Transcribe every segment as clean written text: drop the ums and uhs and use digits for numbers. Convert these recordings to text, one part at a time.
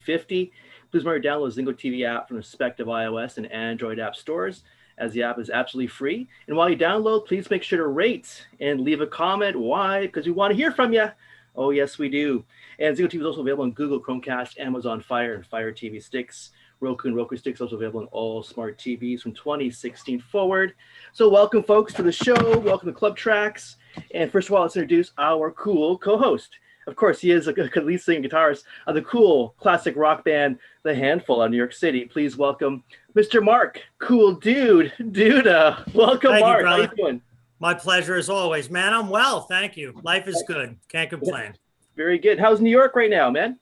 50. Please remember to download the Zingo TV app from respective iOS and Android app stores, as the app is absolutely free. And while you download, please make sure to rate and leave a comment. Why? Because we want to hear from you. Oh, yes, we do. And Zingo TV is also available on Google Chromecast, Amazon Fire, and Fire TV sticks. Roku and Roku sticks also available on all smart TVs from 2016 forward. So welcome, folks, to the show. Welcome to Club Tracks. And first of all, let's introduce our cool co-host. Of course, he is a lead singer and guitarist of the cool classic rock band, The Handful out of New York City. Please welcome Mr. Mark, cool dude, Duda. Welcome, Thank Mark. you, How you brother. doing? My pleasure as always, man. I'm well, thank you. Life is good. Can't complain. Very good. How's New York right now, man?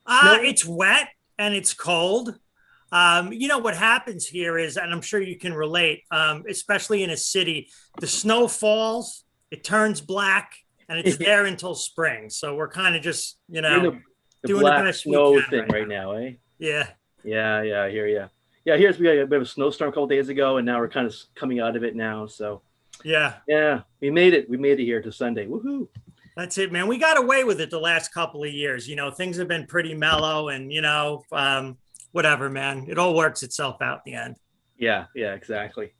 It's wet and it's cold. You know what happens here is, and I'm sure you can relate, especially in a city, the snow falls, it turns black, and it's there until spring. So we're kind of just, the doing black the best snow we can thing right now, eh? Yeah. Yeah, I hear you. Yeah, we got a bit of a snowstorm a couple days ago, and now we're kind of coming out of it now. So yeah, we made it. We made it here to Sunday. Woohoo! That's it, man. We got away with it the last couple of years. Things have been pretty mellow, and whatever, man. It all works itself out in the end. Yeah, exactly.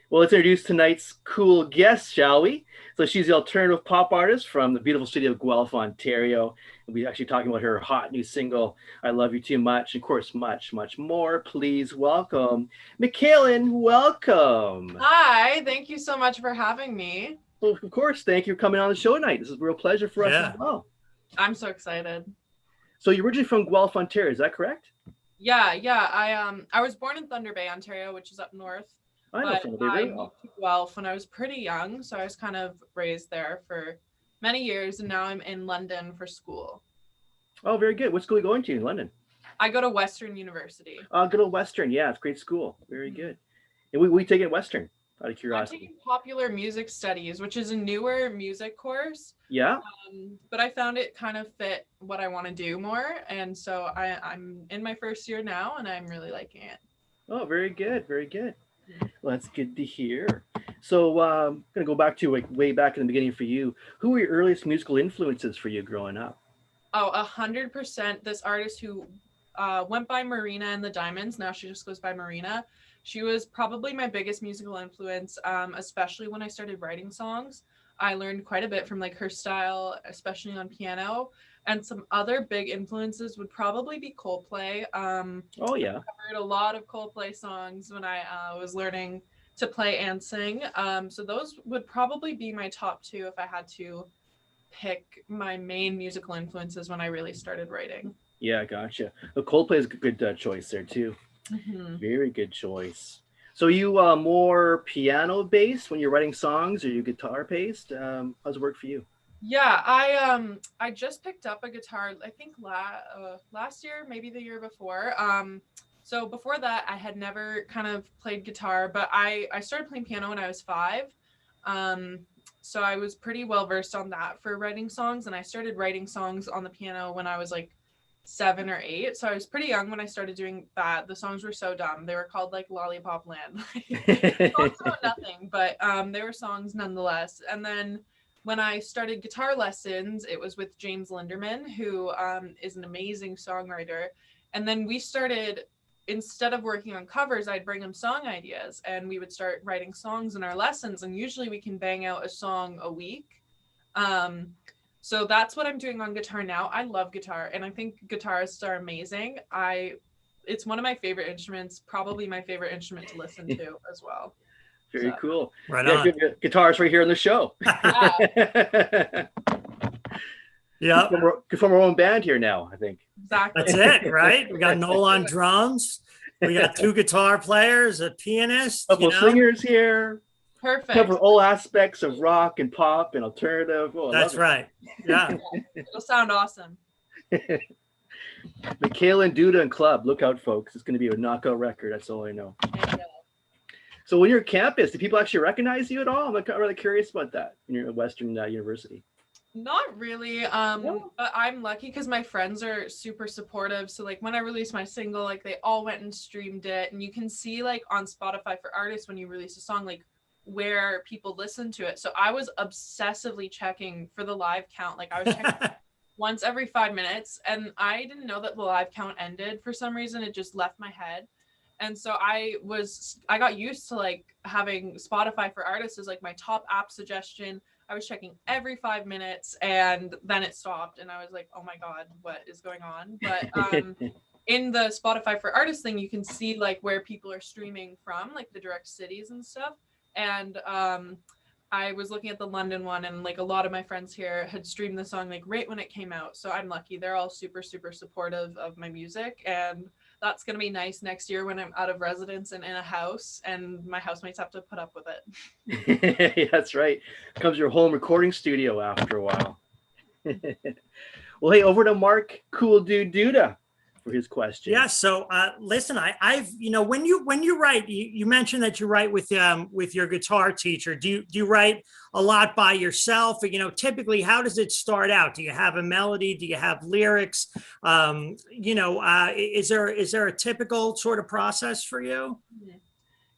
Well, let's introduce tonight's cool guest, shall we? So she's the alternative pop artist from the beautiful city of Guelph, Ontario. We'll be actually talking about her hot new single, I Love You Too Much. Of course, much, much more. Please welcome Mikalyn. Welcome. Hi, thank you so much for having me. Well, of course, thank you for coming on the show tonight. This is a real pleasure for us as well. I'm so excited. So you're originally from Guelph, Ontario, is that correct? Yeah. I was born in Thunder Bay, Ontario, which is up north. I know Thunder Bay very well. I moved to Guelph when I was pretty young, so I was kind of raised there for many years, and now I'm in London for school. Oh, very good. What school are you going to in London? I go to Western University. Good old Western. Yeah, it's a great school. Very good. And we take it Western, out of curiosity. I'm taking Popular Music Studies, which is a newer music course. Yeah. But I found it kind of fit what I want to do more. And so I'm in my first year now, and I'm really liking it. Oh, very good. Very good. Well, that's good to hear. So I'm going to go back to way back in the beginning for you. Who were your earliest musical influences for you growing up? Oh, 100%. This artist who went by Marina and the Diamonds. Now she just goes by Marina. She was probably my biggest musical influence, especially when I started writing songs. I learned quite a bit from her style, especially on piano. And some other big influences would probably be Coldplay. Oh, yeah. I heard a lot of Coldplay songs when I was learning to play and sing. So those would probably be my top two if I had to pick my main musical influences when I really started writing. Yeah, gotcha. The Coldplay is a good choice there too. Mm-hmm. Very good choice. So you more piano based when you're writing songs, or you guitar based? How's it work for you? Yeah, I just picked up a guitar, I think last year, maybe the year before. So before that, I had never kind of played guitar, but I started playing piano when I was 5. So I was pretty well versed on that for writing songs, and I started writing songs on the piano when I was 7 or 8. So I was pretty young when I started doing that. The songs were so dumb. They were called Lollipop Land. Songs about nothing, but they were songs nonetheless. And then when I started guitar lessons, it was with James Linderman, who is an amazing songwriter. And then we started, instead of working on covers, I'd bring him song ideas, and we would start writing songs in our lessons. And usually we can bang out a song a week. So that's what I'm doing on guitar now. I love guitar, and I think guitarists are amazing. It's one of my favorite instruments, probably my favorite instrument to listen to as well. Very cool. Right on. Guitars right here on the show. Yeah. Could form our own band here now, I think. Exactly. That's it, right? We got Noel on drums. We got 2 guitar players, a pianist. A couple singers here. Perfect. Cover all aspects of rock and pop and alternative. Oh, that's right. Yeah. It'll sound awesome. Mikalyn, Duda, and Clubb. Look out, folks. It's going to be a knockout record. That's all I know. Yeah. So when you're at campus, do people actually recognize you at all? I'm really curious about that when you're at Western University. Not really. But I'm lucky because my friends are super supportive. So when I released my single, they all went and streamed it. And you can see on Spotify for artists, when you release a song, where people listen to it. So I was obsessively checking for the live count. I was checking once every 5 minutes. And I didn't know that the live count ended for some reason. It just left my head. And so I got used to like having Spotify for artists as like my top app suggestion. I was checking every 5 minutes, and then it stopped, and I was like, oh my God, what is going on? But in the Spotify for artists thing, you can see like where people are streaming from, like the direct cities and stuff. And I was looking at the London one, and like a lot of my friends here had streamed the song like right when it came out. So I'm lucky. They're all super, super supportive of my music. And that's going to be nice next year when I'm out of residence and in a house, and my housemates have to put up with it. Yeah, that's right. Comes your home recording studio after a while. Well, hey, over to Mark Cool Dude Duda for his question. Yeah. So listen, I've when you write, you mentioned that you write with your guitar teacher. Do you write a lot by yourself? Typically, how does it start out? Do you have a melody? Do you have lyrics? Is there a typical sort of process for you?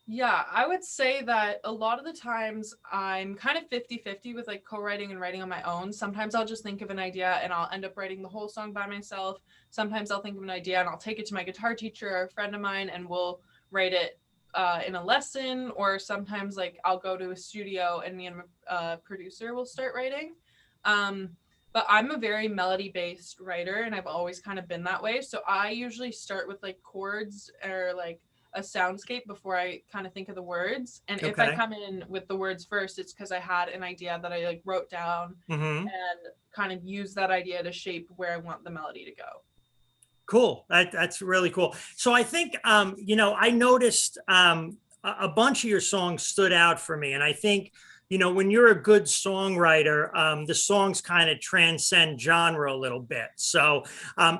Yeah, I would say that a lot of the times I'm kind of 50-50 with like co-writing and writing on my own. Sometimes I'll just think of an idea and I'll end up writing the whole song by myself. Sometimes I'll think of an idea and I'll take it to my guitar teacher or a friend of mine, and we'll write it in a lesson. Or sometimes like I'll go to a studio and me and a producer will start writing. But I'm a very melody-based writer, and I've always kind of been that way. So I usually start with like chords or like a soundscape before I kind of think of the words. And if I come in with the words first, it's because I had an idea that I like wrote down and kind of use that idea to shape where I want the melody to go. Cool. That's really cool. So I think, I noticed a bunch of your songs stood out for me. And I think, when you're a good songwriter, the songs kind of transcend genre a little bit. So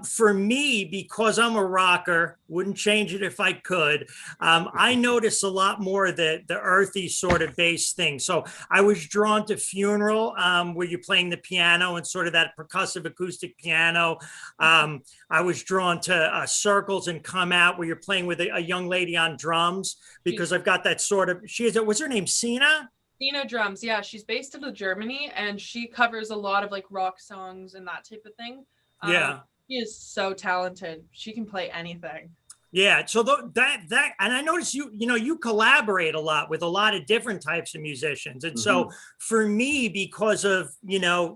for me, because I'm a rocker, wouldn't change it if I could, I notice a lot more the earthy sort of bass thing. So I was drawn to Funeral, where you're playing the piano and sort of that percussive acoustic piano. I was drawn to Circles and Come Out, where you're playing with a young lady on drums, because I've got that sort of, what's her name, Sina? Sina drums, yeah. She's based out of Germany, and she covers a lot of like rock songs and that type of thing. Yeah. She is so talented. She can play anything. Yeah. So that, and I noticed you collaborate a lot with a lot of different types of musicians. And so for me, because of,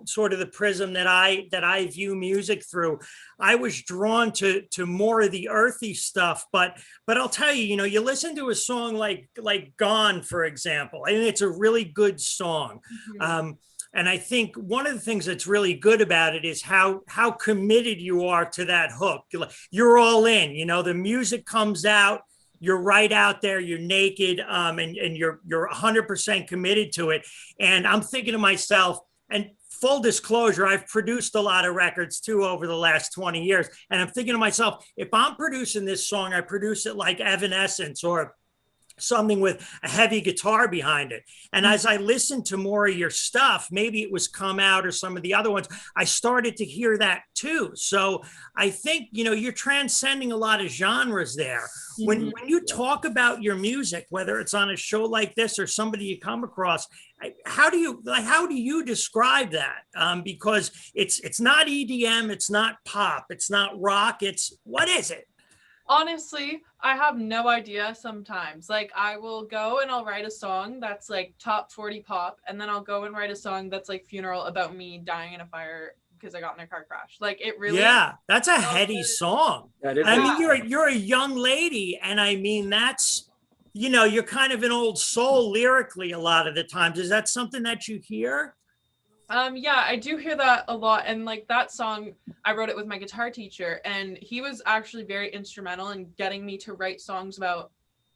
sort of the prism that I view music through, I was drawn to more of the earthy stuff. But I'll tell you, you listen to a song like Gone, for example. I think it's a really good song. And I think one of the things that's really good about it is how committed you are to that hook. You're all in, the music comes out, you're right out there, you're naked, and you're 100% committed to it. And I'm thinking to myself, and full disclosure, I've produced a lot of records too over the last 20 years. And I'm thinking to myself, if I'm producing this song, I produce it like Evanescence or something with a heavy guitar behind it. And as I listened to more of your stuff, maybe it was Come Out or some of the other ones, I started to hear that too. So I think, you're transcending a lot of genres there. When you talk about your music, whether it's on a show like this or somebody you come across, how do you describe that? Because it's not EDM, it's not pop, it's not rock, what is it? Honestly, I have no idea sometimes. Like, I will go and I'll write a song that's like top 40 pop, and then I'll go and write a song that's like Funeral about me dying in a fire because I got in a car crash. Like, it really... Yeah, that's a heady song. That is you're a young lady, and I mean, that's, you're kind of an old soul lyrically a lot of the times. Is that something that you hear? Yeah, I do hear that a lot. And like that song, I wrote it with my guitar teacher, and he was actually very instrumental in getting me to write songs about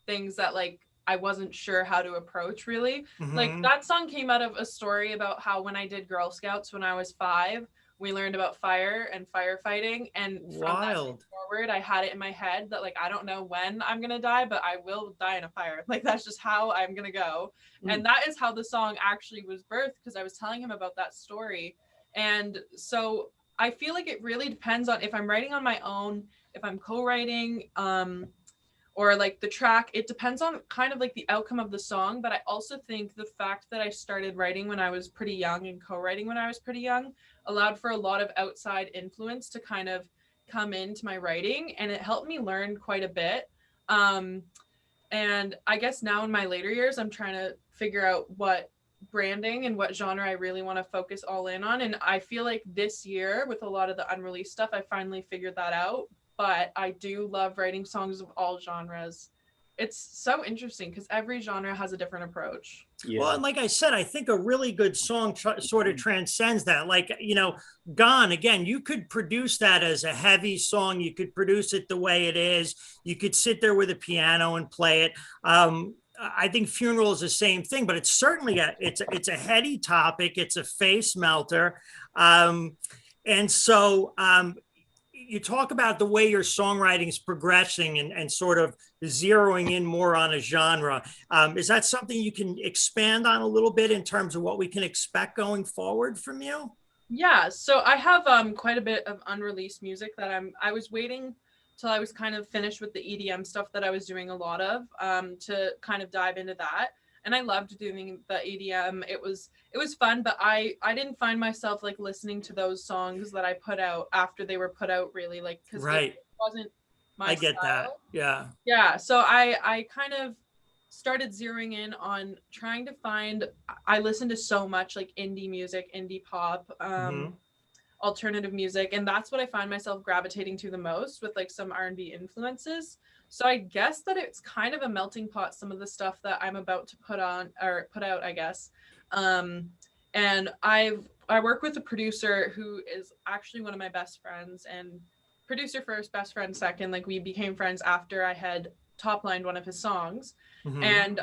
things that like I wasn't sure how to approach really. Like that song came out of a story about how when I did Girl Scouts when I was 5, we learned about fire and firefighting, and from that point forward I had it in my head that like I don't know when I'm gonna die, but I will die in a fire. Like that's just how I'm gonna go. And that is how the song actually was birthed, because I was telling him about that story. And so I feel like it really depends on if I'm writing on my own, if I'm co-writing, or like the track. It depends on kind of like the outcome of the song, but I also think the fact that I started writing when I was pretty young and co-writing when I was pretty young allowed for a lot of outside influence to kind of come into my writing, and it helped me learn quite a bit. And I guess now in my later years, I'm trying to figure out what branding and what genre I really want to focus all in on. And I feel like this year, with a lot of the unreleased stuff, I finally figured that out. But I do love writing songs of all genres. It's so interesting because every genre has a different approach. Yeah. Well, and like I said, I think a really good song sort of transcends that. Like, you know, Gone, again, you could produce that as a heavy song. You could produce it the way it is. You could sit there with a piano and play it. I think Funeral is the same thing, but it's certainly it's a heady topic. It's a face melter. And so you talk about the way your songwriting is progressing and sort of zeroing in more on a genre. Is that something you can expand on a little bit in terms of what we can expect going forward from you? Yeah, so I have quite a bit of unreleased music that I was waiting till I was kind of finished with the EDM stuff that I was doing a lot of to kind of dive into that. And I loved doing the EDM. It was fun, but I didn't find myself like listening to those songs that I put out after they were put out really, like, because right. it wasn't my I get style. that. Yeah. Yeah, so I kind of started zeroing in on trying to find. I listened to so much like indie music, indie pop, alternative music, and that's what I find myself gravitating to the most, with like some R&B influences. So I guess that it's kind of a melting pot, some of the stuff that I'm about to put out, I guess. And I work with a producer who is actually one of my best friends, and producer first, best friend second. Like, we became friends after I had top lined one of his songs. And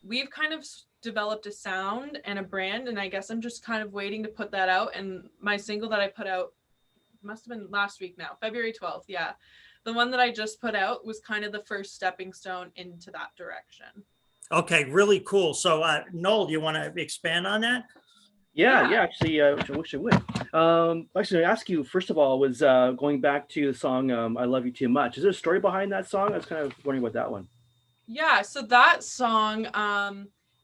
we've kind of developed a sound and a brand, and I guess I'm just kind of waiting to put that out. And my single that I put out must have been last week now, February 12th. Yeah, the one that I just put out was kind of the first stepping stone into that direction. Okay, really cool. So Noel, do you want to expand on that? Yeah. Actually, I wish I would. Actually, I ask you first of all was going back to the song "I Love You Too Much." Is there a story behind that song? I was kind of wondering about that one. Yeah, so that song,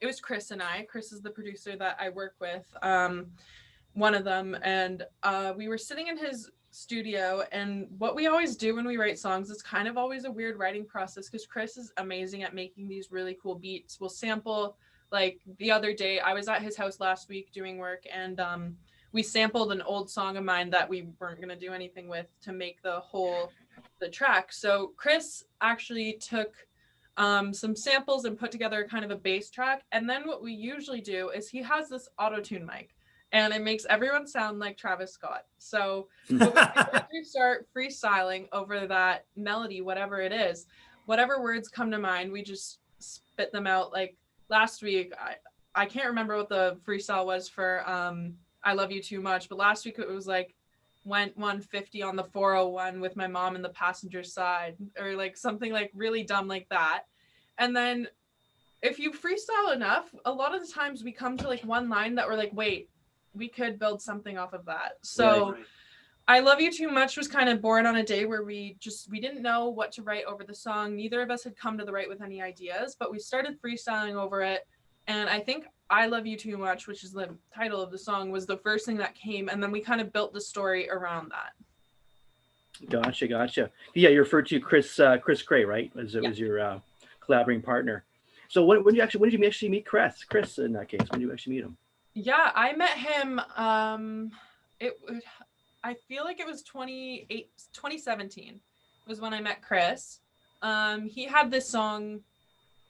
it was Chris and I. Chris is the producer that I work with, one of them, and we were sitting in his studio. And what we always do when we write songs, it's kind of always a weird writing process, because Chris is amazing at making these really cool beats. We'll sample, like the other day, I was at his house last week doing work, and we sampled an old song of mine that we weren't going to do anything with to make the track. So Chris actually took some samples and put together kind of a bass track. And then what we usually do is he has this auto-tune mic, and it makes everyone sound like Travis Scott. So what we do is we start freestyling over that melody, whatever it is, whatever words come to mind, we just spit them out. Like last week, I can't remember what the freestyle was for I Love You Too Much, but last week it was like, went 150 on the 401 with my mom in the passenger side, or like something like really dumb like that. And then if you freestyle enough, a lot of the times we come to like one line that we're like, wait, we could build something off of that. So right. I Love You Too Much was kind of born on a day where we didn't know what to write over the song. Neither of us had come to the right with any ideas, but we started freestyling over it. And I think I Love You Too Much, which is the title of the song, was the first thing that came. And then we kind of built the story around that. Gotcha. Yeah, you referred to Chris Cray, right? As it was your collaborating partner. So when did you actually meet Chris? Chris, in that case, when did you actually meet him? Yeah, I met him. I feel like it was 2017 was when I met Chris. He had this song,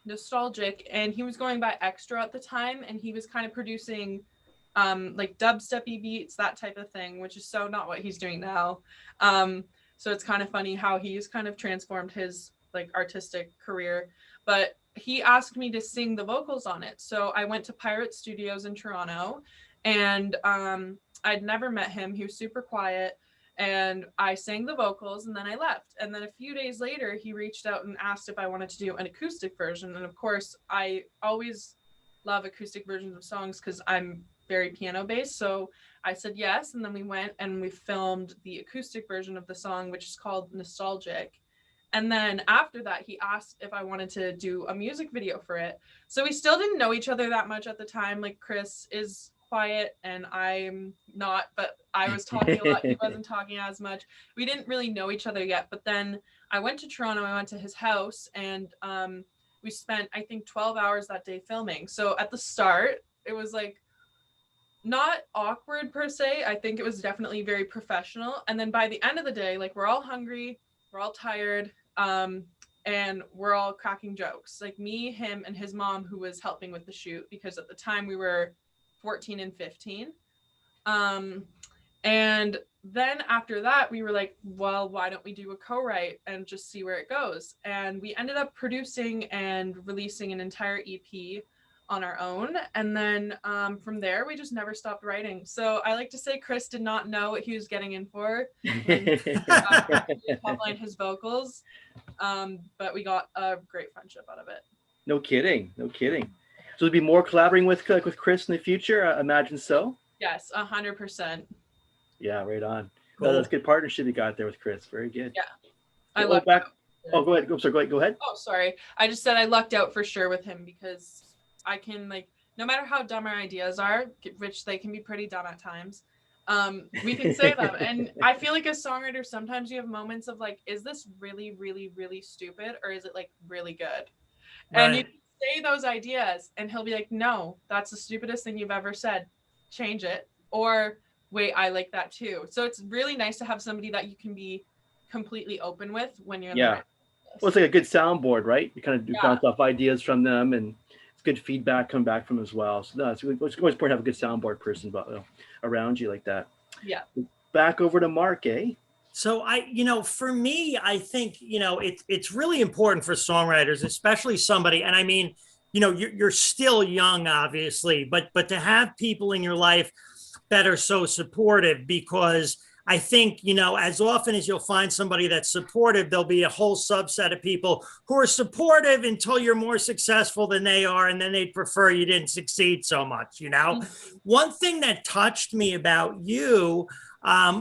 Nostalgic, and he was going by Extra at the time, and he was kind of producing like dubsteppy beats, that type of thing, which is so not what he's doing now. So it's kind of funny how he's kind of transformed his like artistic career. But he asked me to sing the vocals on it. So I went to Pirate Studios in Toronto, and I'd never met him. He was super quiet, and I sang the vocals, and then I left. And then a few days later, he reached out and asked if I wanted to do an acoustic version. And of course, I always love acoustic versions of songs because I'm very piano based. So I said yes. And then we went and we filmed the acoustic version of the song, which is called Nostalgic. And then after that, he asked if I wanted to do a music video for it. So we still didn't know each other that much at the time. Like Chris is quiet and I'm not, but I was talking a lot. He wasn't talking as much. We didn't really know each other yet. But then I went to Toronto. I went to his house and we spent, I think, 12 hours that day filming. So at the start, it was like not awkward per se. I think it was definitely very professional. And then by the end of the day, like we're all hungry, we're all tired, and we're all cracking jokes. Like me, him, and his mom, who was helping with the shoot, because at the time we were 14 and 15. And then after that, we were like, well, why don't we do a co-write and just see where it goes? And we ended up producing and releasing an entire EP on our own. And then from there, we just never stopped writing. So I like to say Chris did not know what he was getting in for when top line his vocals. But we got a great friendship out of it. No kidding. No kidding. So there'll be more collaborating with Chris in the future, I imagine so. Yes, 100%. Yeah, right on. Cool. Well, that's a good partnership you got there with Chris. Very good. Yeah. I love back. Oh, go ahead. I'm sorry. Go ahead. Oh, sorry. I just said I lucked out for sure with him because I can, like, no matter how dumb our ideas are, which they can be pretty dumb at times, we can say them. And I feel like as songwriters, sometimes you have moments of like, is this really, really, really stupid? Or is it like really good? Right. And you can say those ideas and he'll be like, no, that's the stupidest thing you've ever said. Change it. Or wait, I like that too. So it's really nice to have somebody that you can be completely open with when you're in the right place. Well, it's like a good soundboard, right? You kind of do bounce off ideas from them, and it's good feedback coming back from them as well. So no, it's always important to have a good soundboard person around you like that. Yeah. Back over to Mark, eh? So for me, I think, it's really important for songwriters, especially somebody, and I mean, you're still young, obviously, but to have people in your life that are so supportive, because I think, as often as you'll find somebody that's supportive, there'll be a whole subset of people who are supportive until you're more successful than they are. And then they'd prefer you didn't succeed so much, Mm-hmm. One thing that touched me about you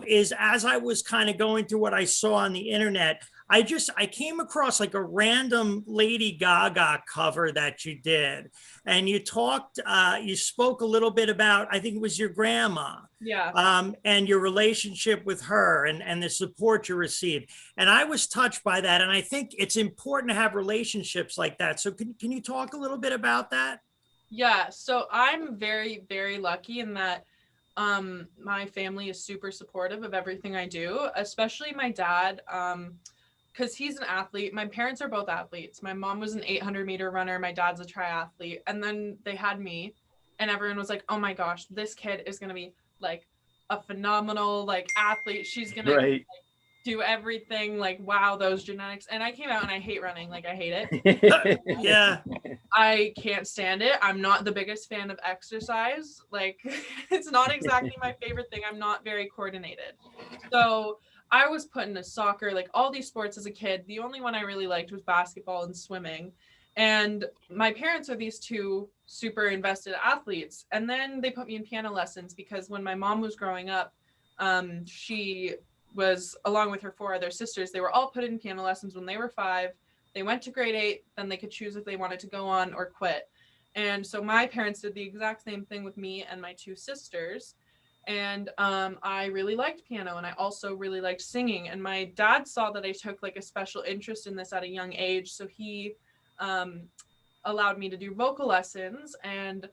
is as I was kind of going through what I saw on the internet, I came across like a random Lady Gaga cover that you did. And you spoke a little bit about, I think it was your grandma. Yeah. And your relationship with her and the support you received. And I was touched by that. And I think it's important to have relationships like that. So can you talk a little bit about that? Yeah. So I'm very, very lucky in that my family is super supportive of everything I do, especially my dad. Because he's an athlete. My parents are both athletes. My mom was an 800-meter runner. My dad's a triathlete. And then they had me, and everyone was like, oh my gosh, this kid is going to be like a phenomenal like athlete. She's going to like, do everything. Like, wow, those genetics. And I came out and I hate running. Like, I hate it. Yeah. I can't stand it. I'm not the biggest fan of exercise. Like, it's not exactly my favorite thing. I'm not very coordinated. So I was put into soccer, like all these sports as a kid. The only one I really liked was basketball and swimming. And my parents are these two super invested athletes. And then they put me in piano lessons because when my mom was growing up, she was, along with her 4 other sisters, they were all put in piano lessons when they were 5. They went to grade 8, then they could choose if they wanted to go on or quit. And so my parents did the exact same thing with me and my 2 sisters. And I really liked piano, and I also really liked singing. And my dad saw that I took like a special interest in this at a young age, so he allowed me to do vocal lessons. And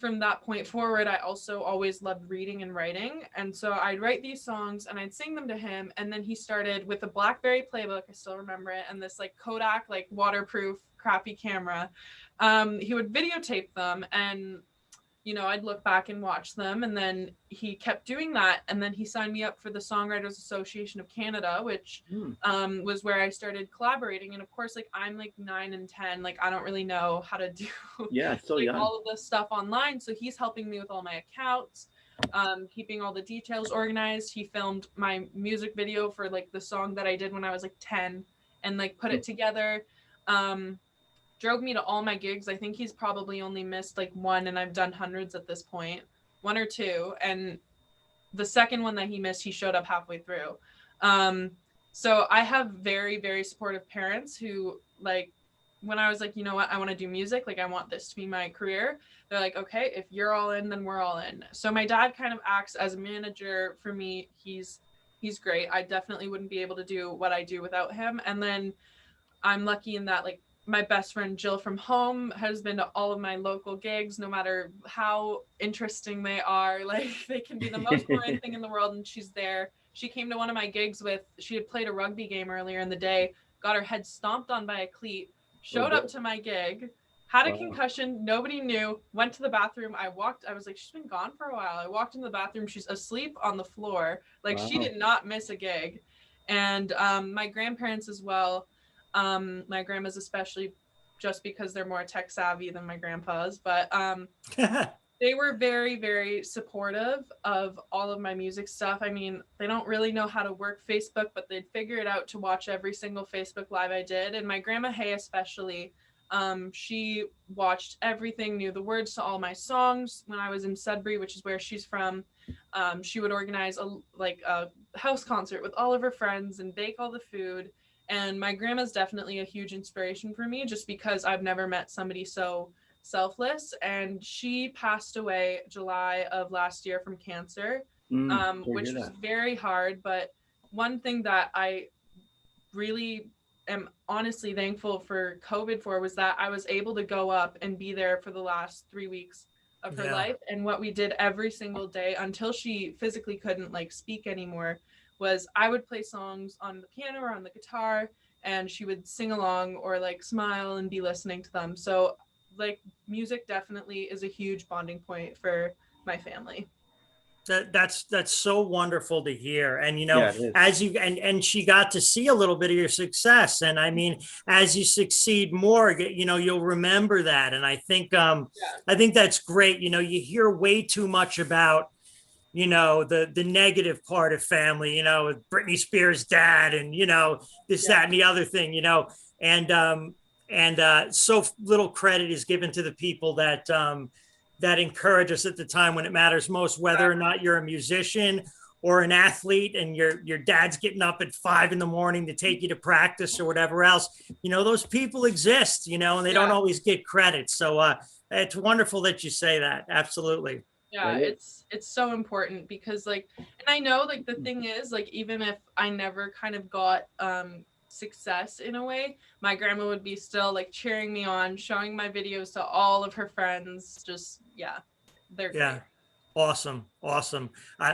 from that point forward, I also always loved reading and writing. And so I'd write these songs and I'd sing them to him. And then he started with a BlackBerry playbook, I still remember it, and this like Kodak like waterproof crappy camera. He would videotape them, and I'd look back and watch them. And then he kept doing that. And then he signed me up for the Songwriters Association of Canada, which was where I started collaborating. And of course, like I'm like 9 and 10, like I don't really know how to do all of this stuff online. So he's helping me with all my accounts, keeping all the details organized. He filmed my music video for like the song that I did when I was like 10 and like put it together. Drove me to all my gigs. I think he's probably only missed like 1, and I've done hundreds at this point, 1 or 2. And the second one that he missed, he showed up halfway through. So I have very, very supportive parents who, like, when I was like, you know what, I want to do music, like I want this to be my career, they're like, okay, if you're all in, then we're all in. So my dad kind of acts as a manager for me. He's great. I definitely wouldn't be able to do what I do without him. And then I'm lucky in that, like, my best friend Jill from home has been to all of my local gigs, no matter how interesting they are. Like, they can be the most boring thing in the world, and she's there. She came to one of my gigs she had played a rugby game earlier in the day, got her head stomped on by a cleat, showed up to my gig, had a concussion, nobody knew, went to the bathroom. I was like, she's been gone for a while. I walked in the bathroom, she's asleep on the floor. Like, she did not miss a gig. And my grandparents as well. My grandma's especially, just because they're more tech savvy than my grandpa's, but they were very, very supportive of all of my music stuff. I mean, they don't really know how to work Facebook, but they'd figure it out to watch every single Facebook Live I did. And my grandma Hay especially, she watched everything, knew the words to all my songs. When I was in Sudbury, which is where she's from, she would organize a house concert with all of her friends and bake all the food. And my grandma's definitely a huge inspiration for me, just because I've never met somebody so selfless. And she passed away July of last year from cancer, which was very hard. But one thing that I really am honestly thankful for COVID for was that I was able to go up and be there for the last 3 weeks of her life. And what we did every single day until she physically couldn't, like, speak anymore was I would play songs on the piano or on the guitar, and she would sing along or, like, smile and be listening to them. So, like, music definitely is a huge bonding point for my family. That's so wonderful to hear. And as you and she got to see a little bit of your success, and I mean, as you succeed more, you'll remember that. And I think that's great. You hear way too much about the negative part of family, with Britney Spears' dad, and this, that, and the other thing, and so little credit is given to the people that that encourage us at the time when it matters most, whether or not you're a musician or an athlete, and your dad's getting up at 5 a.m. to take you to practice or whatever else. Those people exist, and they don't always get credit. So it's wonderful that you say that. Absolutely. Yeah, it's so important, because, like, and I know, like, the thing is, like, even if I never kind of got success in a way, my grandma would be still, like, cheering me on, showing my videos to all of her friends. Just, they're great. Awesome.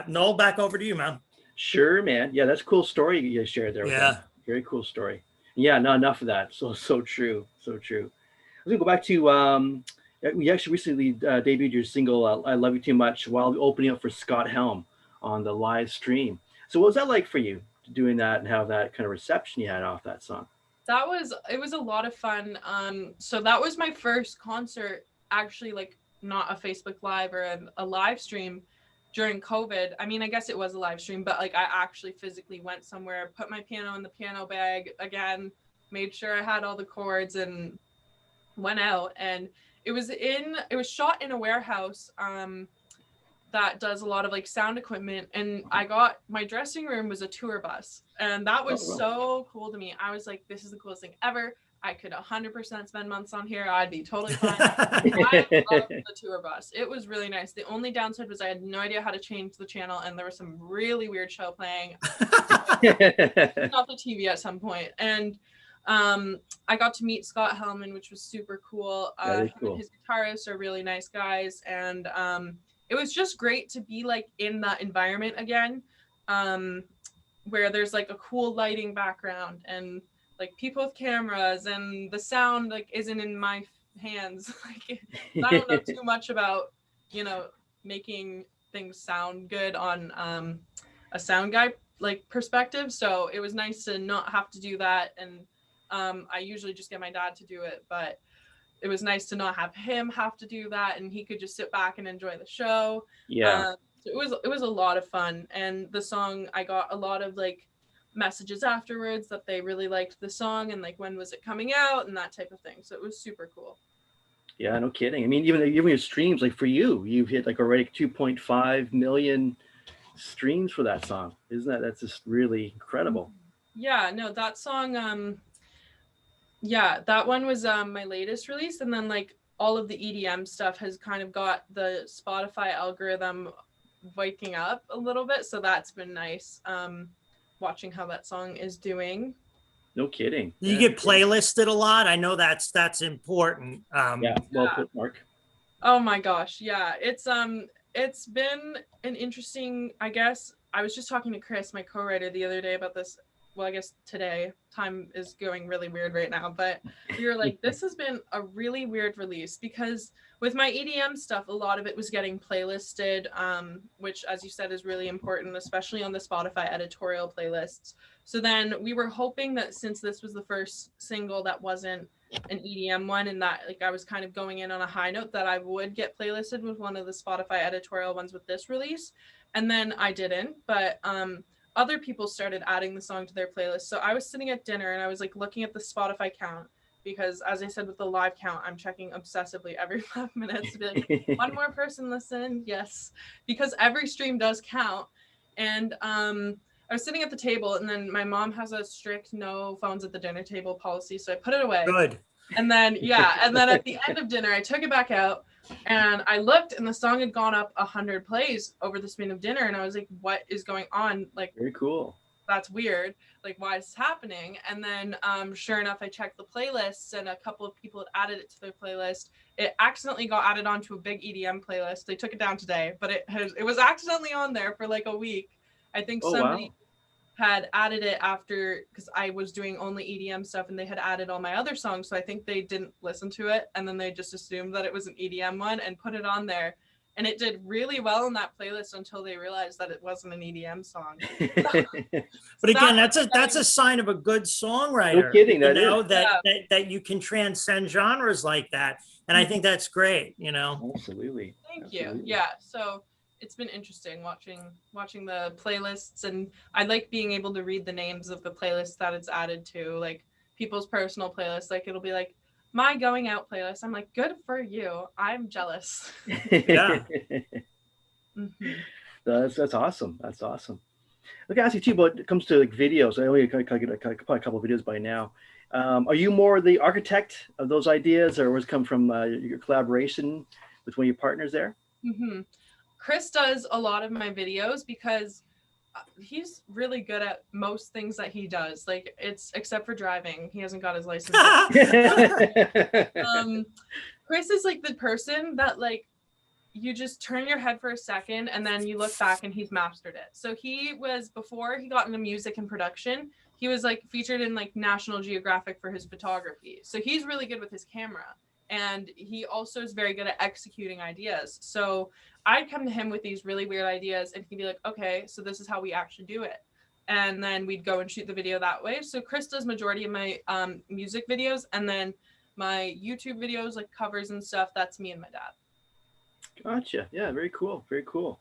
Noel, back over to you, man. Sure, man. Yeah, that's a cool story you shared there with them. Very cool story. Yeah, not enough of that. So true. So true. I was gonna go back to we actually recently debuted your single "I Love You Too Much" while opening up for Scott Helm on the live stream. So, what was that like for you, doing that and have that kind of reception you had off that song? It was a lot of fun. So that was my first concert, actually, like, not a Facebook Live or a live stream during COVID. I mean, I guess it was a live stream, but, like, I actually physically went somewhere, put my piano in the piano bag again, made sure I had all the chords, and went out. And it was shot in a warehouse that does a lot of, like, sound equipment, and my dressing room was a tour bus, and that was so cool to me. I was like, this is the coolest thing ever. I could 100% spend months on here. I'd be totally fine. I loved the tour bus. It was really nice. The only downside was I had no idea how to change the channel, and there was some really weird show playing off the TV at some point. And I got to meet Scott Helman, which was super cool. Cool. His guitarists are really nice guys, and it was just great to be, like, in that environment again, where there's, like, a cool lighting background and, like, people with cameras, and the sound, like, isn't in my hands. Like, I don't know too much about, making things sound good on a sound guy, like, perspective. So it was nice to not have to do that. And I usually just get my dad to do it, but it was nice to not have him have to do that, and he could just sit back and enjoy the show. So it was a lot of fun. And the song, I got a lot of, like, messages afterwards that they really liked the song, and, like, when was it coming out and that type of thing. So it was super cool. Yeah, no kidding. I mean, even your streams, like, for you've hit, like, already 2.5 million streams for that song. Isn't that's just really incredible? Yeah, no, that song, yeah, that one was my latest release, and then like all of the EDM stuff has kind of got the Spotify algorithm waking up a little bit, so that's been nice. Watching how that song is doing. No kidding. You get playlisted a lot. I know that's important. Yeah, well put, Mark. Oh my gosh, yeah. It's been an interesting, I guess. I was just talking to Chris, my co-writer, the other day about this. Well, I guess today. Time is going really weird right now, but we were like, this has been a really weird release because with my EDM stuff, a lot of it was getting playlisted, which, as you said, is really important, especially on the Spotify editorial playlists. So then we were hoping that since this was the first single that wasn't an EDM one, and that like I was kind of going in on a high note, that I would get playlisted with one of the Spotify editorial ones with this release, and then I didn't. But other people started adding the song to their playlist. So I was sitting at dinner and I was like looking at the Spotify count, because as I said with the live count, I'm checking obsessively every 5 minutes to be like, one more person listen, yes, because every stream does count. And I was sitting at the table, and then my mom has a strict no phones at the dinner table policy, so I put it away. Good. And then and then at the end of dinner, I took it back out, and I looked, and the song had gone up 100 plays over the span of dinner, and I was like, "What is going on? Like, very cool. That's weird. Like, why is this happening?" And then, sure enough, I checked the playlists, and a couple of people had added it to their playlist. It accidentally got added onto a big EDM playlist. They took it down today, but it was accidentally on there for like a week. I think somebody had added it after, because I was doing only EDM stuff, and they had added all my other songs, so I think they didn't listen to it, and then they just assumed that it was an EDM one and put it on there, and it did really well in that playlist until they realized that it wasn't an EDM song. But again, that's a sign of a good songwriter. No kidding, that you can transcend genres like that, and I think that's great. Absolutely. Thank you. Yeah, so it's been interesting watching the playlists, and I like being able to read the names of the playlists that it's added to, like people's personal playlists. Like it'll be like my going out playlist. I'm like, good for you. I'm jealous. Yeah. Mm-hmm. That's awesome. That's awesome. Look, I ask you too, but it comes to like videos. I only probably a couple of videos by now. Are you more the architect of those ideas, or was it come from your collaboration with one of your partners there? Mm-hmm. Chris does a lot of my videos because he's really good at most things that he does. Like it's except for driving. He hasn't got his license. Chris is like the person that like you just turn your head for a second and then you look back and he's mastered it. So he was, before he got into music and production, he was like featured in like National Geographic for his photography. So he's really good with his camera. And he also is very good at executing ideas. So I'd come to him with these really weird ideas and he'd be like, okay, so this is how we actually do it. And then we'd go and shoot the video that way. So Chris does majority of my music videos, and then my YouTube videos, like covers and stuff, that's me and my dad. Gotcha. Yeah, very cool. Very cool.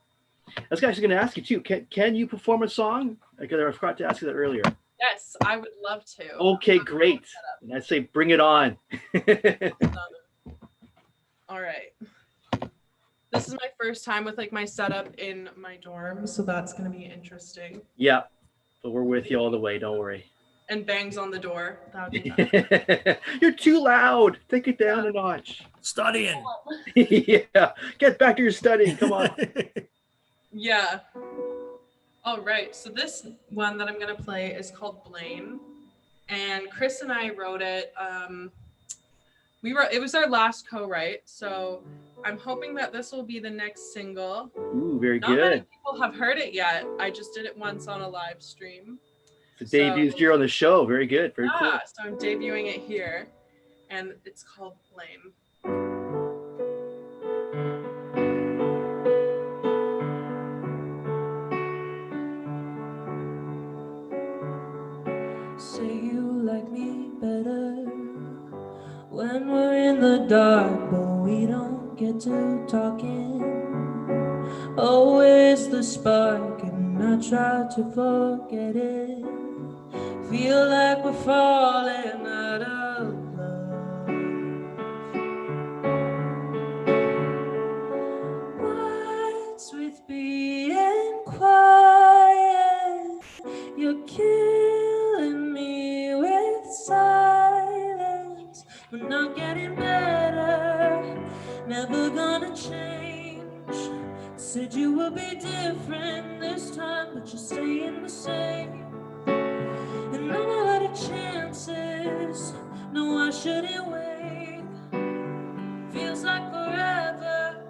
I was actually going to ask you too. Can you perform a song? I forgot to ask you that earlier. Yes, I would love to. Okay, great. And I say, bring it on. All right. This is my first time with like my setup in my dorm, so that's going to be interesting. Yeah, but we're with you all the way. Don't worry. And bangs on the door. That would be nice. You're too loud. Take it down a notch. Studying. Yeah, get back to your studying. Come on. Yeah. All right. So this one that I'm going to play is called Blame. And Chris and I wrote it. It was our last co-write. So I'm hoping that this will be the next single. Ooh, very good. Not many people have heard it yet. I just did it once on a live stream. It's a debut here on the show. Very good. Very cool. So I'm debuting it here. And it's called Blame. Say you like me better when we're in the dark, but we don't get to talking. Always the spark, and I try to forget it. Feel like we're falling out of love. What's with being quiet? You're killing we're not getting better, never gonna change. Said you would be different this time, but you're staying the same. And I'm out of chances, no I shouldn't wait. Feels like forever,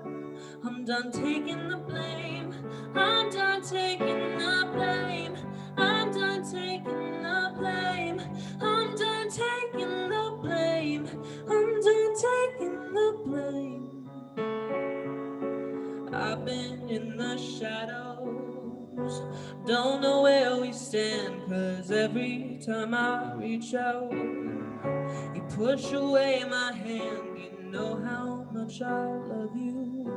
I'm done taking the blame. I'm done taking the blame. I'm done taking the blame. I'm done taking the blame. I'm done taking the blame. I've been in the shadows, don't know where we stand, 'cause every time I reach out, you push away my hand. You know how much I love you,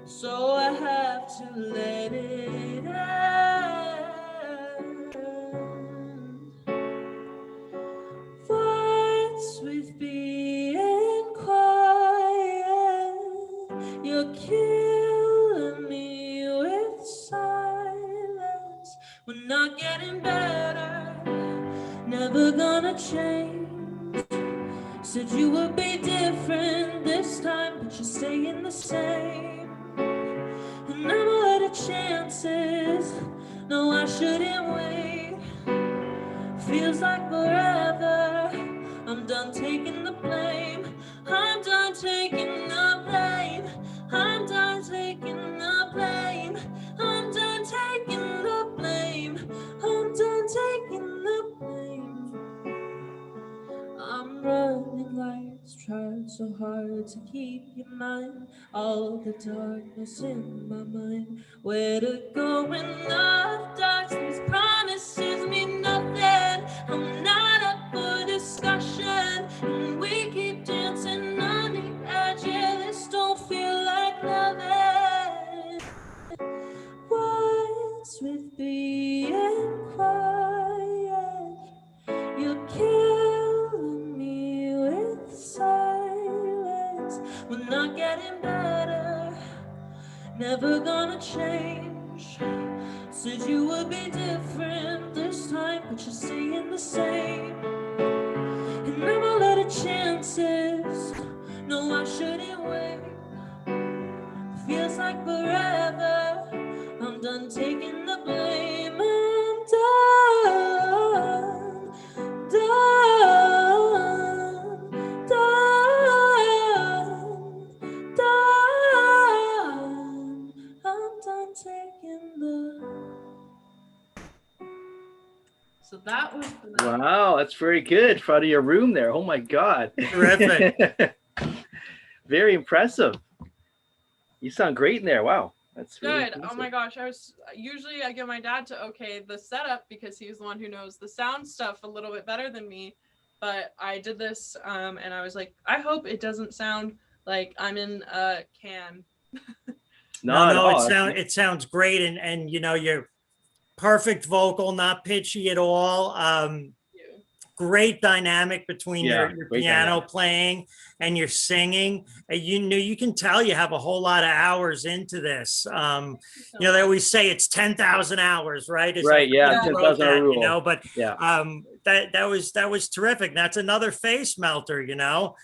so I have to let it end. Fights with being quiet, you're killing me with silence. We're not getting better, never gonna change. Said you would be different this time, but you're staying the same. And I'm out of chances, no I shouldn't wait. Feels like forever, I'm done taking the blame. I'm done taking the blame. I'm done taking the blame. I'm done taking the blame. I'm done taking the blame. I'm running lights, tried so hard to keep your mind. All the darkness in my mind. Where to go when the dark these promises mean nothing. I'm not up for discussion, and we keep dancing on the edge. Yeah, this don't feel like loving. What's with being quiet? You're killing me with silence. We're not getting better, never gonna change. Said you would be different this time, but you're staying the same. And I'm all out of chances, no I shouldn't wait. Feels like forever, I'm done taking the blame. I'm done, done, done, done. I'm done taking the. So that was the night. Wow, that's very good. Front of your room there. Oh my God. Terrific. Very impressive. You sound great in there. Wow. That's really Good. Oh impressive. my gosh. I get my dad to okay the setup because he's the one who knows the sound stuff a little bit better than me. But I did this and I was like, I hope it doesn't sound like I'm in a can. No, it sounds great, and you know, you're perfect vocal, not pitchy at all. Great dynamic between your piano dynamic. playing and your singing. You can tell you have a whole lot of hours into this. You know, they always say it's 10,000 hours, right? Right. Yeah. 10,000 rule. You know, but yeah. That was terrific. That's another face melter. You know,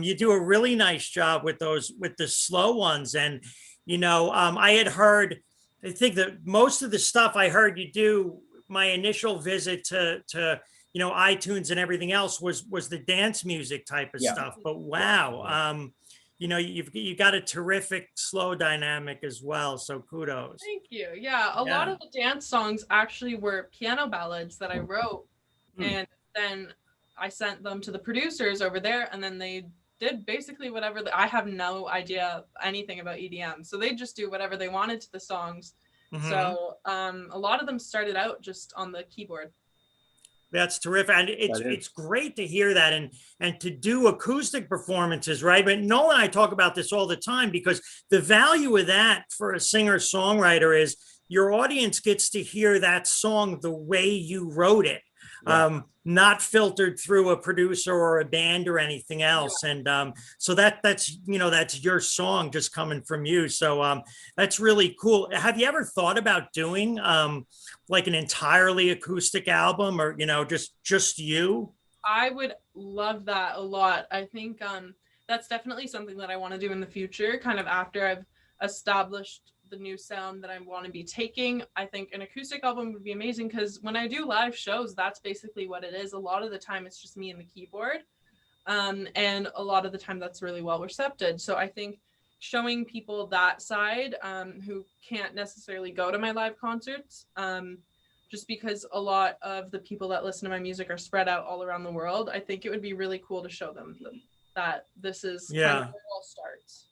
you do a really nice job with the slow ones, and you know, I had heard. I think that most of the stuff I heard you do, my initial visit to you know, iTunes and everything else was the dance music type of stuff. But wow, you know, you got a terrific slow dynamic as well. So kudos. Thank you. Yeah, a lot of the dance songs actually were piano ballads that I wrote, and then I sent them to the producers over there, and then they did basically whatever. I have no idea anything about EDM, so they just do whatever they wanted to the songs. So a lot of them started out just on the keyboard. That's terrific, and it's great to hear that, and to do acoustic performances, right? But Noel and I talk about this all the time because the value of that for a singer-songwriter is your audience gets to hear that song the way you wrote it. Not filtered through a producer or a band or anything else. And so that's, you know, that's your song just coming from you. So that's really cool. Have you ever thought about doing like an entirely acoustic album, or, you know, just you? I would love that a lot. I think that's definitely something that I want to do in the future, kind of after I've established the new sound that I want to be taking. I think an acoustic album would be amazing because when I do live shows, that's basically what it is. A lot of the time, it's just me and the keyboard. And a lot of the time, that's really well received. So I think showing people that side who can't necessarily go to my live concerts, just because a lot of the people that listen to my music are spread out all around the world, I think it would be really cool to show them that this is kind of where it all starts.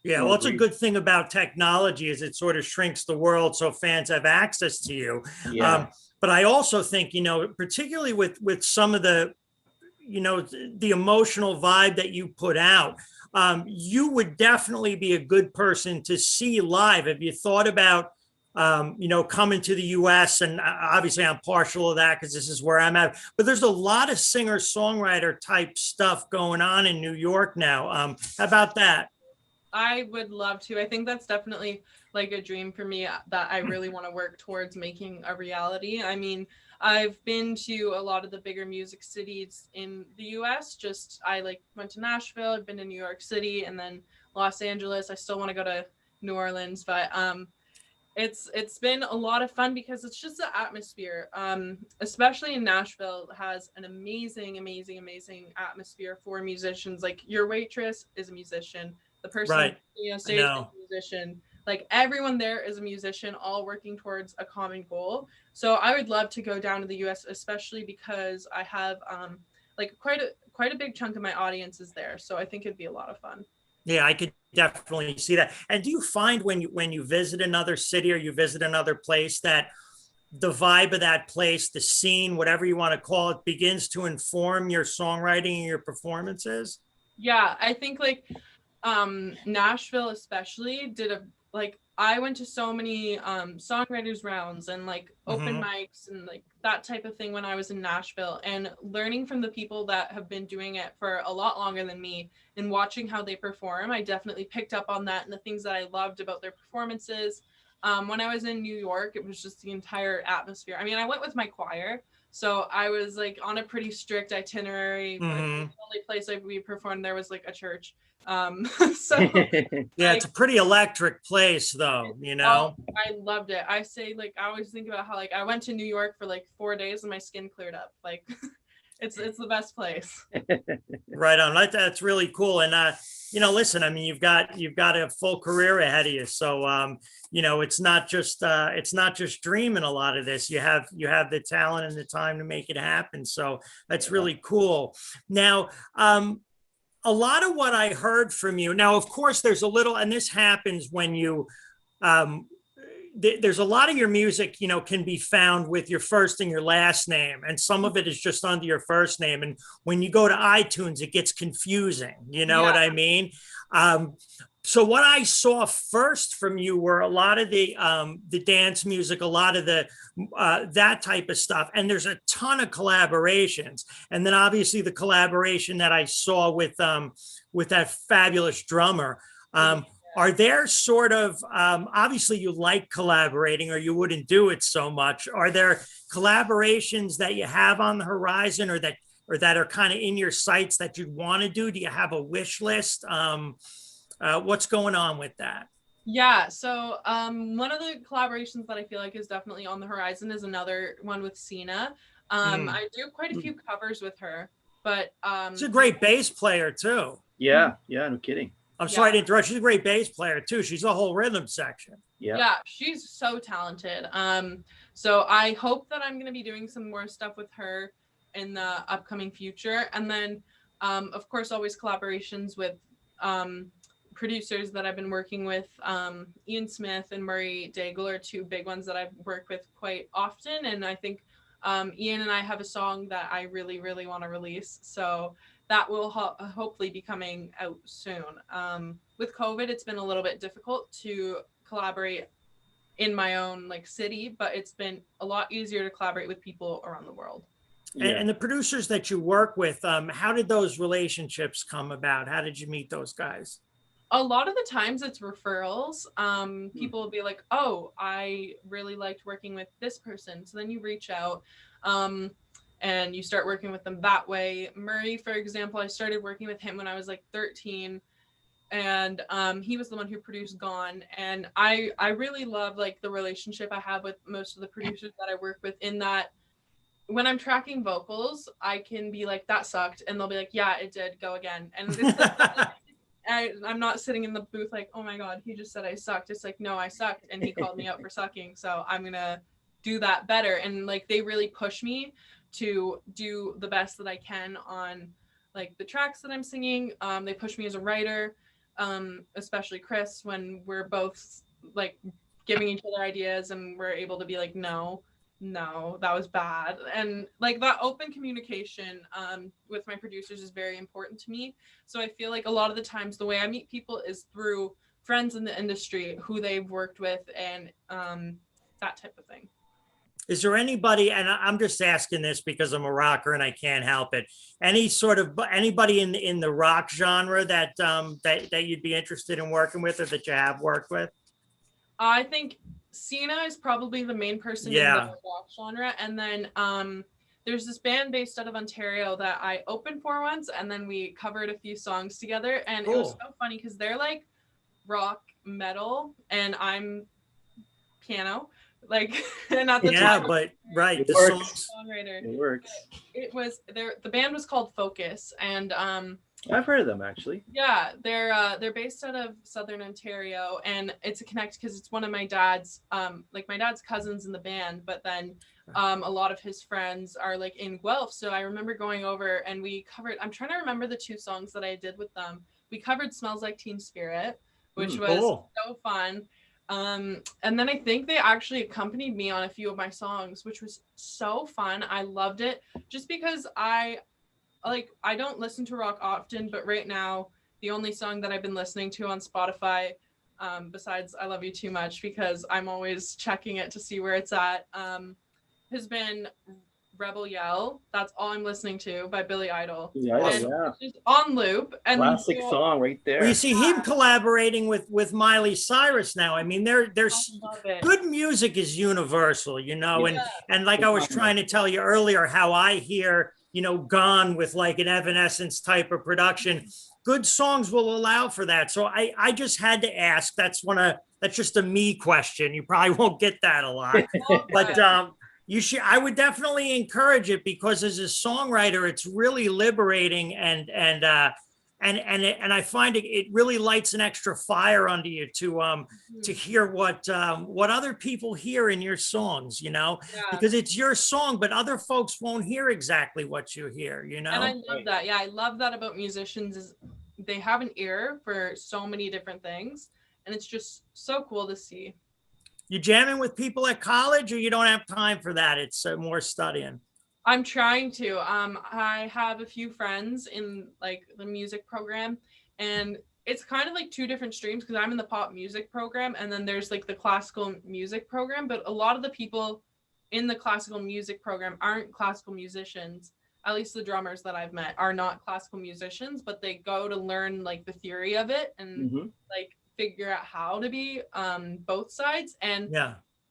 Yeah, well, it's a good thing about technology is it sort of shrinks the world so fans have access to you. Yeah. But I also think, particularly with some of the, the emotional vibe that you put out, you would definitely be a good person to see live. Have you thought about, coming to the US? And obviously I'm partial to that because this is where I'm at, but there's a lot of singer-songwriter type stuff going on in New York now. How about that? I would love to. I think that's definitely like a dream for me that I really want to work towards making a reality. I mean, I've been to a lot of the bigger music cities in the US. I went to Nashville, I've been to New York City, and then Los Angeles. I still want to go to New Orleans, but it's been a lot of fun because it's just the atmosphere. Especially in Nashville, has an amazing atmosphere for musicians. Like your waitress is a musician, the person Right. stage is a musician. Like everyone there is a musician, all working towards a common goal. So I would love to go down to the US, especially because I have quite a big chunk of my audience is there. So I think it'd be a lot of fun. Yeah, I could definitely see that. And do you find when you visit another city or you visit another place that the vibe of that place, the scene, whatever you want to call it, begins to inform your songwriting and your performances? Yeah, I think Nashville especially I went to so many songwriters rounds and open mics and that type of thing when I was in Nashville, and learning from the people that have been doing it for a lot longer than me and watching how they perform, I definitely picked up on that and the things that I loved about their performances. When I was in New York, it was just the entire atmosphere. I mean, I went with my choir, so I was on a pretty strict itinerary. But the only place we performed there was a church. So yeah, it's a pretty electric place though, I loved it. I say I always think about how I went to New York for 4 days and my skin cleared up. It's the best place. Right on. That's really cool. And listen, I mean, you've got a full career ahead of you. So it's not just dreaming a lot of this. You have the talent and the time to make it happen. So that's really cool. Now, a lot of what I heard from you now, of course, there's a little, and this happens when you, there's a lot of your music, can be found with your first and your last name. And some of it is just under your first name. And when you go to iTunes, it gets confusing. You know what I mean? So what I saw first from you were a lot of the dance music, a lot of the that type of stuff, and there's a ton of collaborations. And then obviously the collaboration that I saw with that fabulous drummer. Are there sort of obviously you like collaborating, or you wouldn't do it so much? Are there collaborations that you have on the horizon, or that are kind of in your sights that you'd want to do? Do you have a wish list? What's going on with that? Yeah, so one of the collaborations that I feel like is definitely on the horizon is another one with Sina. I do quite a few covers with her, but she's a great bass player too. Yeah, no kidding. I'm sorry to interrupt. She's a great bass player too. She's a whole rhythm section. Yeah, she's so talented. So I hope that I'm going to be doing some more stuff with her in the upcoming future. And then, of course, always collaborations with producers that I've been working with. Ian Smith and Murray Daigle are two big ones that I've worked with quite often. And I think Ian and I have a song that I really, really want to release. So that will hopefully be coming out soon. With COVID, it's been a little bit difficult to collaborate in my own city, but it's been a lot easier to collaborate with people around the world. And the producers that you work with, how did those relationships come about? How did you meet those guys? A lot of the times it's referrals. People will be like, oh, I really liked working with this person. So then you reach out. and you start working with them that way. Murray, for example, I started working with him when I was like 13, and he was the one who produced Gone, and I really love like the relationship I have with most of the producers that I work with, in that when I'm tracking vocals, I can be like, that sucked, and they'll be like, yeah, it did, go again. And it's like, I'm not sitting in the booth like, oh my god, he just said I sucked. It's like, no, I sucked and he called me out for sucking, so I'm gonna do that better. And like they really push me to do the best that I can on like the tracks that I'm singing. They push me as a writer, especially Chris, when we're both like giving each other ideas and we're able to be like, no, that was bad. And like that open communication with my producers is very important to me. So I feel like a lot of the times the way I meet people is through friends in the industry who they've worked with, and that type of thing. Is there anybody, and I'm just asking this because I'm a rocker and I can't help it, anybody in the rock genre that that you'd be interested in working with, or that you have worked with? I think Cena is probably the main person in the rock genre, and then there's this band based out of Ontario that I opened for once, and then we covered a few songs together, and It was so funny because they're like rock metal and I'm piano, like, and at the time, but right, it works. Songwriter. It works. It was the band was called Focus, and I've heard of them actually. Yeah, they're based out of Southern Ontario, and it's a connect because it's one of my dad's like my dad's cousins in the band, but then a lot of his friends are like in Guelph. So I remember going over and we covered, I'm trying to remember the two songs that I did with them. We covered Smells Like Teen Spirit, which was so fun. And then I think they actually accompanied me on a few of my songs, which was so fun. I loved it just because I don't listen to rock often, but right now the only song that I've been listening to on Spotify, besides I Love You Too Much, because I'm always checking it to see where it's at, has been Rebel Yell. That's all I'm listening to by Billy Idol. Yeah. It's just on loop. And classic song right there. Well, you see him collaborating with Miley Cyrus now. I mean, there's good music is universal, you know, and like I was trying to tell you earlier, how I hear, you know, Gone with like an Evanescence type of production. Good songs will allow for that. So I just had to ask. That's just a me question. You probably won't get that a lot, but I would definitely encourage it, because as a songwriter, it's really liberating, and I find it really lights an extra fire under you to hear what other people hear in your songs, you know, because it's your song, but other folks won't hear exactly what you hear, you know. And I love that. Yeah, I love that about musicians is they have an ear for so many different things, and it's just so cool to see. You jamming with people at college, or you don't have time for that? It's more studying. I'm trying to. I have a few friends in like the music program, and it's kind of like two different streams because I'm in the pop music program, and then there's like the classical music program. But a lot of the people in the classical music program aren't classical musicians. At least the drummers that I've met are not classical musicians, but they go to learn like the theory of it and like figure out how to be both sides. And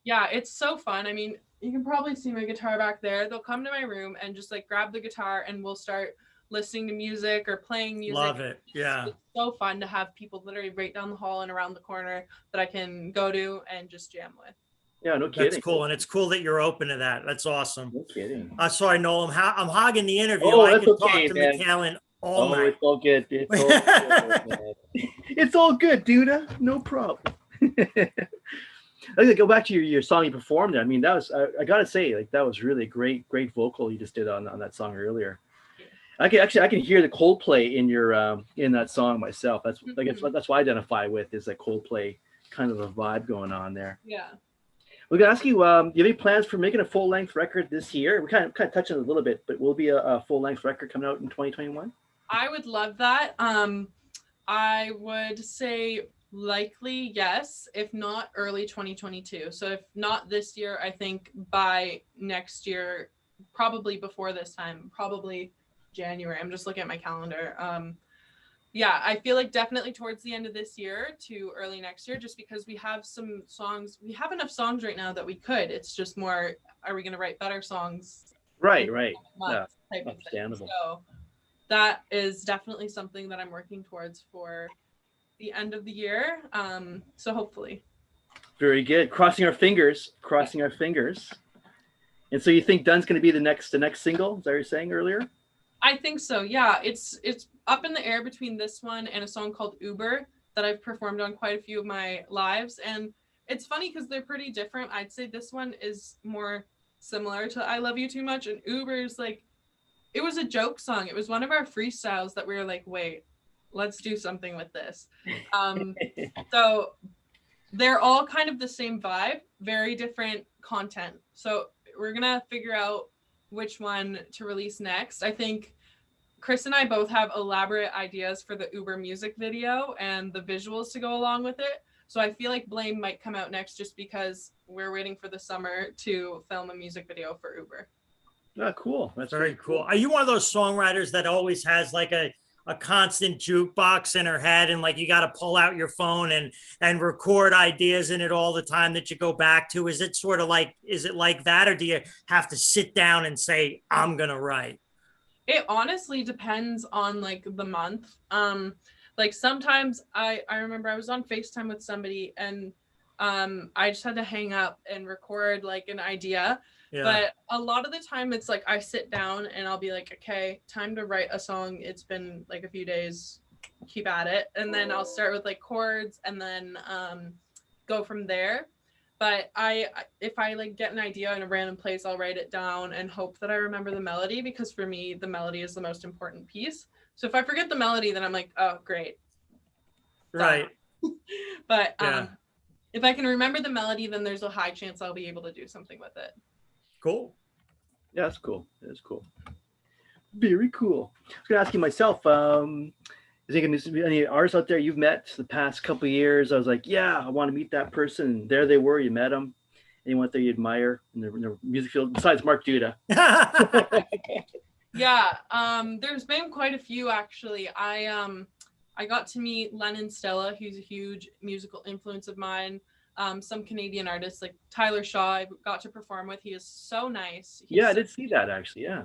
yeah, it's so fun. I mean, you can probably see my guitar back there. They'll come to my room and just like grab the guitar, and we'll start listening to music or playing music. Love it. Yeah. It's so fun to have people literally right down the hall and around the corner that I can go to and just jam with. Yeah, no kidding. That's cool, and it's cool that you're open to that. That's awesome. No kidding. Sorry, Noel, I'm hogging the interview. I could talk to Mikalyn all night. It's all good. It's all good. It's all good, Duda. No problem. I'm gonna go back to your song you performed there. I mean, that was I gotta say, like, that was really great vocal you just did on that song earlier. I can hear the Coldplay in your in that song myself. That's like that's what I identify with, is that Coldplay kind of a vibe going on there. Yeah. We're gonna ask you, do you have any plans for making a full length record this year? We kind of touched on it a little bit, but will it be a full length record coming out in 2021? I would love that. I would say likely yes, if not early 2022. So if not this year, I think by next year, probably before this time, probably January. I'm just looking at my calendar. Yeah, I feel like definitely towards the end of this year to early next year, just because we have some songs. We have enough songs right now that we could. It's just more, are we going to write better songs Right, right. Yeah, months type of thing. understandable. So that is definitely something that I'm working towards for the end of the year. So hopefully. Very good. Crossing our fingers. Crossing our fingers. And so you think Dune's going to be the next single? Is that what you're saying earlier? I think so. Yeah, it's up in the air between this one and a song called Uber that I've performed on quite a few of my lives, and it's funny because they're pretty different. I'd say this one is more similar to I Love You Too Much, and Uber's like, it was a joke song. It was one of our freestyles that we were like, wait, let's do something with this. So they're all kind of the same vibe, very different content. So we're gonna figure out which one to release next. I think Chris and I both have elaborate ideas for the Uber music video and the visuals to go along with it. So I feel like Blame might come out next just because we're waiting for the summer to film a music video for Uber. Oh, cool. That's very cool. Are you one of those songwriters that always has like a constant jukebox in her head, and like you got to pull out your phone and record ideas in it all the time that you go back to? Is it sort of like, is it like that, or do you have to sit down and say, I'm gonna write? It honestly depends on like the month. Like sometimes I remember I was on FaceTime with somebody, and I just had to hang up and record like an idea. Yeah. But a lot of the time it's like I sit down and I'll be like, okay, time to write a song. It's been like a few days, keep at it. And then I'll start with like chords and then go from there. But if I like get an idea in a random place, I'll write it down and hope that I remember the melody, because for me, the melody is the most important piece. So if I forget the melody, then I'm like, oh, great. Right. But if I can remember the melody, then there's a high chance I'll be able to do something with it. Cool. Yeah, that's cool. That's cool. Very cool. I was going to ask you myself, is there any artists out there you've met the past couple of years? I was like, yeah, I want to meet that person. And there they were. You met them. Anyone out there you admire in their music field besides Mark Duda? Yeah, there's been quite a few actually. I got to meet Lennon Stella, who's a huge musical influence of mine. Some Canadian artists like Tyler Shaw, I got to perform with. He is so nice. I did see that actually. Yeah.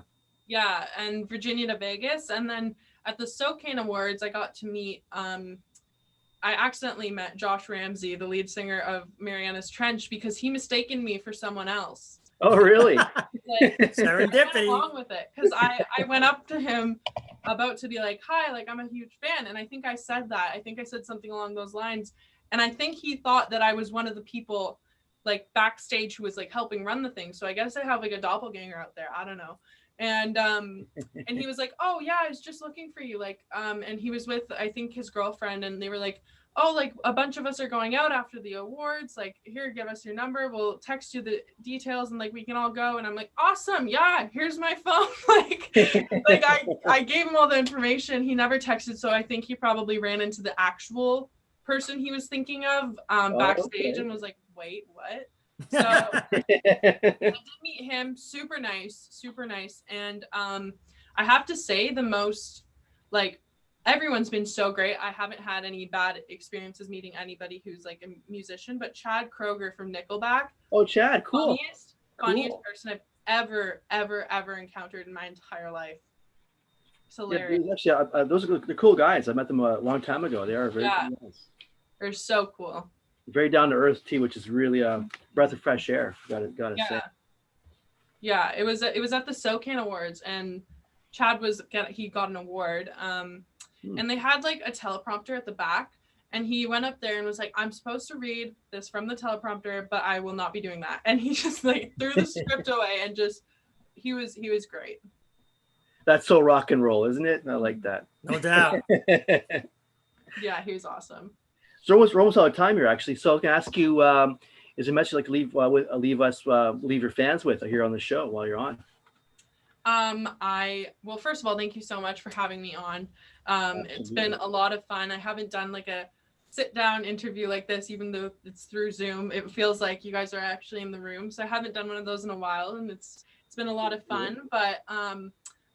Yeah, and Virginia to Vegas, and then at the SoCan Awards, I got to meet. I accidentally met Josh Ramsey, the lead singer of Mariana's Trench, because he mistaken me for someone else. Oh, really? Like, serendipity. Along with it, because I went up to him about to be like, hi, like I'm a huge fan, and I think I said that. I think I said something along those lines, and I think he thought that I was one of the people like backstage who was like helping run the thing. So I guess I have like a doppelganger out there. I don't know. And he was like, oh yeah, I was just looking for you. Like, and he was with, I think, his girlfriend, and they were like, oh, like a bunch of us are going out after the awards. Like, here, give us your number. We'll text you the details and like we can all go. And I'm like, awesome. Yeah, here's my phone. like I gave him all the information. He never texted. So I think he probably ran into the actual person he was thinking of backstage and was like, wait, what? So I did meet him. Super nice. And I have to say the most, like, everyone's been so great. I haven't had any bad experiences meeting anybody who's like a musician, but Chad Kroeger from Nickelback. Oh, Chad, cool. Funniest person I've ever encountered in my entire life. It's hilarious. Yeah, actually, those are the cool guys. I met them a long time ago. They are very cool guys. They're so cool. Very down to earth too, which is really a breath of fresh air. Gotta say. Yeah, it was at the SoCan Awards, and Chad got an award. And they had like a teleprompter at the back, and he went up there and was like, I'm supposed to read this from the teleprompter, but I will not be doing that. And he just like threw the script away and just he was great. That's so rock and roll, isn't it? I like that. No doubt. Yeah, he was awesome. So we're almost out of time here, actually. So I can ask you, is there a message like leave your fans with here on the show while you're on? Well, first of all, thank you so much for having me on. It's been a lot of fun. I haven't done like a sit down interview like this, even though it's through Zoom. It feels like you guys are actually in the room. So I haven't done one of those in a while, and it's been a lot of fun. But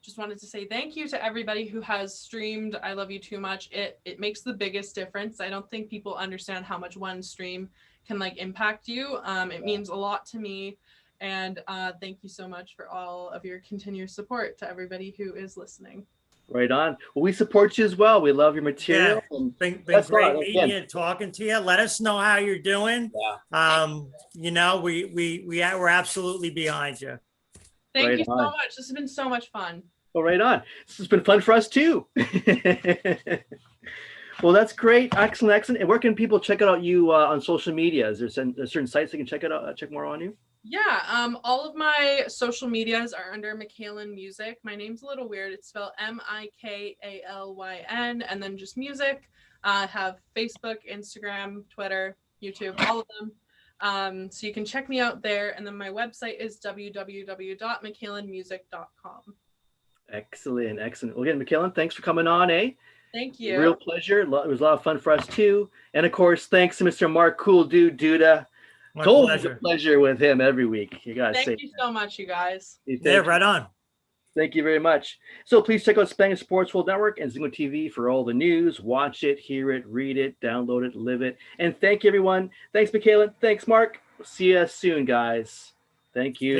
just wanted to say thank you to everybody who has streamed I Love You Too Much. It makes the biggest difference. I don't think people understand how much one stream can like impact you. It means a lot to me. And thank you so much for all of your continued support to everybody who is listening. Right on. Well, we support you as well. We love your material. Yeah, And been that's great not, meeting again, you and talking to you. Let us know how you're doing. Yeah. You know, we're absolutely behind you. Thank Right you so on. much. This has been so much fun. Well, right on. This has been fun for us too. Well, that's great. Excellent, excellent. And where can people check out you on social media? Is there certain sites they can check it out, check more on you? Yeah, all of my social medias are under Mikalyn Music. My name's a little weird. It's spelled Mikalyn and then just music. I have Facebook, Instagram, Twitter, YouTube, all of them. So you can check me out there. And then my website is www.mikalynmusic.com. Excellent, excellent. Well, again, Mikalyn, thanks for coming on, eh? Thank you. Real pleasure. It was a lot of fun for us too. And of course, thanks to Mr. Mark Cool Dude Duda. My Always pleasure. a pleasure with him every week. You gotta say. Thank you so much, you guys. Yeah, right on. Thank you very much. So please check out Spanish Sports World Network and Zingo TV for all the news. Watch it, hear it, read it, download it, live it. And thank you, everyone. Thanks, Mikalyn. Thanks, Mark. See you soon, guys. Thank you.